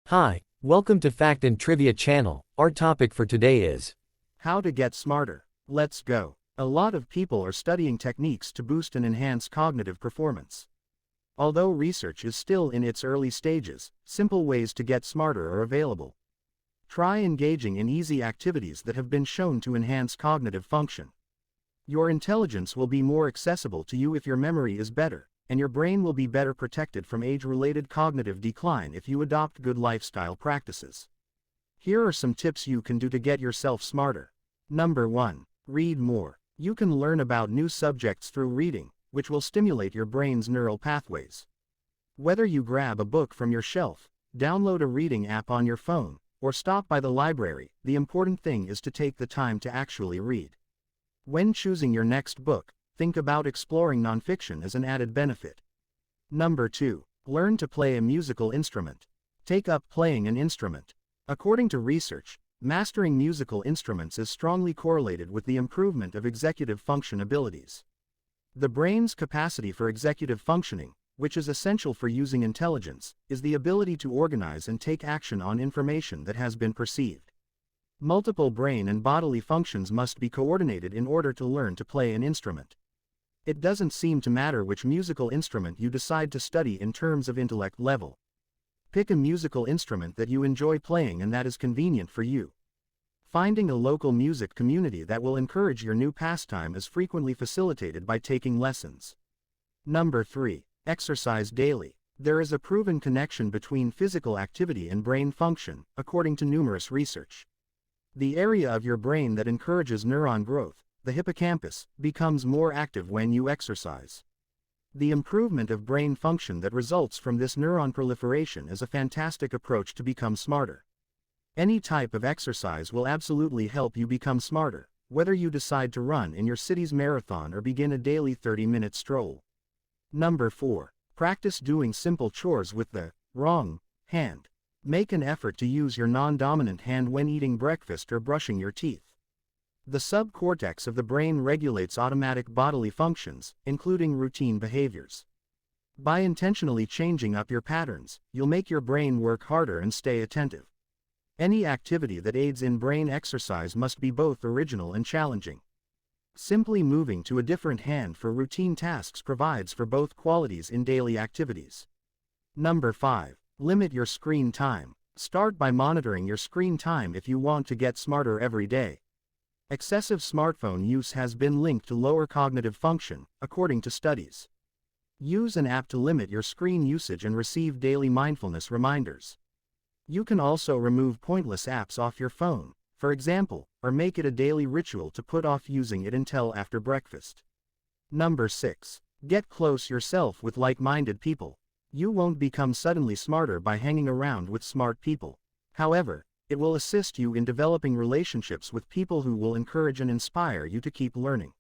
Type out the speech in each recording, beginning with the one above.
Hi, welcome to Fact and Trivia channel. Our topic for today is How to get smarter. Let's go. A lot of people are studying techniques to boost and enhance cognitive performance. Although research is still in its early stages, simple ways to get smarter are available. Try engaging in easy activities that have been shown to enhance cognitive function. Your intelligence will be more accessible to you if your memory is better, and your brain will be better protected from age-related cognitive decline if you adopt good lifestyle practices. Here are some tips you can do to get yourself smarter. Number 1. Read more. You can learn about new subjects through reading, which will stimulate your brain's neural pathways. Whether you grab a book from your shelf, download a reading app on your phone, or stop by the library, the important thing is to take the time to actually read. When choosing your next book, think about exploring nonfiction as an added benefit. Number 2. Learn to play a musical instrument. Take up playing an instrument. According to research, mastering musical instruments is strongly correlated with the improvement of executive function abilities. The brain's capacity for executive functioning, which is essential for using intelligence, is the ability to organize and take action on information that has been perceived. Multiple brain and bodily functions must be coordinated in order to learn to play an instrument. It doesn't seem to matter which musical instrument you decide to study in terms of intellect level. Pick a musical instrument that you enjoy playing and that is convenient for you. Finding a local music community that will encourage your new pastime is frequently facilitated by taking lessons. Number 3. Exercise daily. There is a proven connection between physical activity and brain function, according to numerous research. The area of your brain that encourages neuron growth, the hippocampus, becomes more active when you exercise. The improvement of brain function that results from this neuron proliferation is a fantastic approach to become smarter. Any type of exercise will absolutely help you become smarter, whether you decide to run in your city's marathon or begin a daily 30-minute stroll. Number 4. Practice doing simple chores with the wrong hand. Make an effort to use your non-dominant hand when eating breakfast or brushing your teeth. The subcortex of the brain regulates automatic bodily functions, including routine behaviors. By intentionally changing up your patterns, you'll make your brain work harder and stay attentive. Any activity that aids in brain exercise must be both original and challenging. Simply moving to a different hand for routine tasks provides for both qualities in daily activities. Number 5. Limit your screen time. Start by monitoring your screen time if you want to get smarter every day. Excessive smartphone use has been linked to lower cognitive function, according to studies. Use an app to limit your screen usage and receive daily mindfulness reminders. You can also remove pointless apps off your phone, for example, or make it a daily ritual to put off using it until after breakfast. Number 6. Get close yourself with like-minded people. You won't become suddenly smarter by hanging around with smart people. However, it will assist you in developing relationships with people who will encourage and inspire you to keep learning.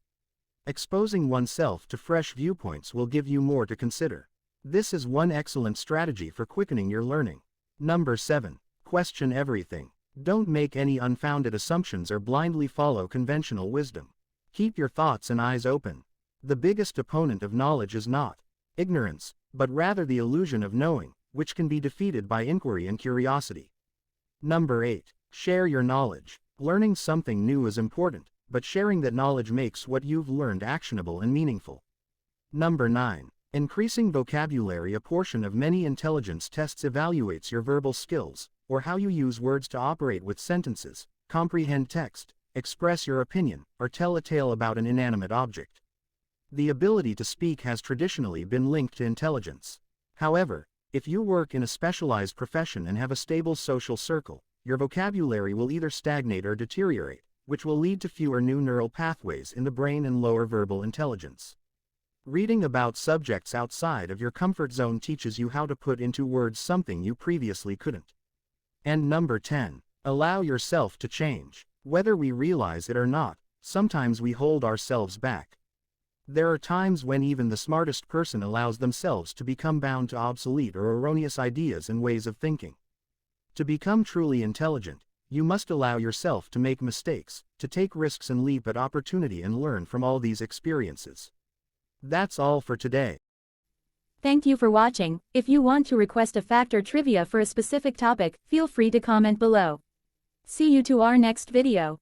Exposing oneself to fresh viewpoints will give you more to consider. This is one excellent strategy for quickening your learning. Number 7. Question everything. Don't make any unfounded assumptions or blindly follow conventional wisdom. Keep your thoughts and eyes open. The biggest opponent of knowledge is not ignorance, but rather the illusion of knowing, which can be defeated by inquiry and curiosity. Number 8. Share your knowledge. Learning something new is important, but sharing that knowledge makes what you've learned actionable and meaningful. Number 9. Increasing vocabulary. A portion of many intelligence tests evaluates your verbal skills, or how you use words to operate with sentences, comprehend text, express your opinion, or tell a tale about an inanimate object. The ability to speak has traditionally been linked to intelligence. However, if you work in a specialized profession and have a stable social circle, your vocabulary will either stagnate or deteriorate, which will lead to fewer new neural pathways in the brain and lower verbal intelligence. Reading about subjects outside of your comfort zone teaches you how to put into words something you previously couldn't. And number 10. Allow yourself to change. Whether we realize it or not, sometimes we hold ourselves back. There are times when even the smartest person allows themselves to become bound to obsolete or erroneous ideas and ways of thinking. To become truly intelligent, you must allow yourself to make mistakes, to take risks and leap at opportunity and learn from all these experiences. That's all for today. Thank you for watching. If you want to request a fact or trivia for a specific topic, feel free to comment below. See you to our next video.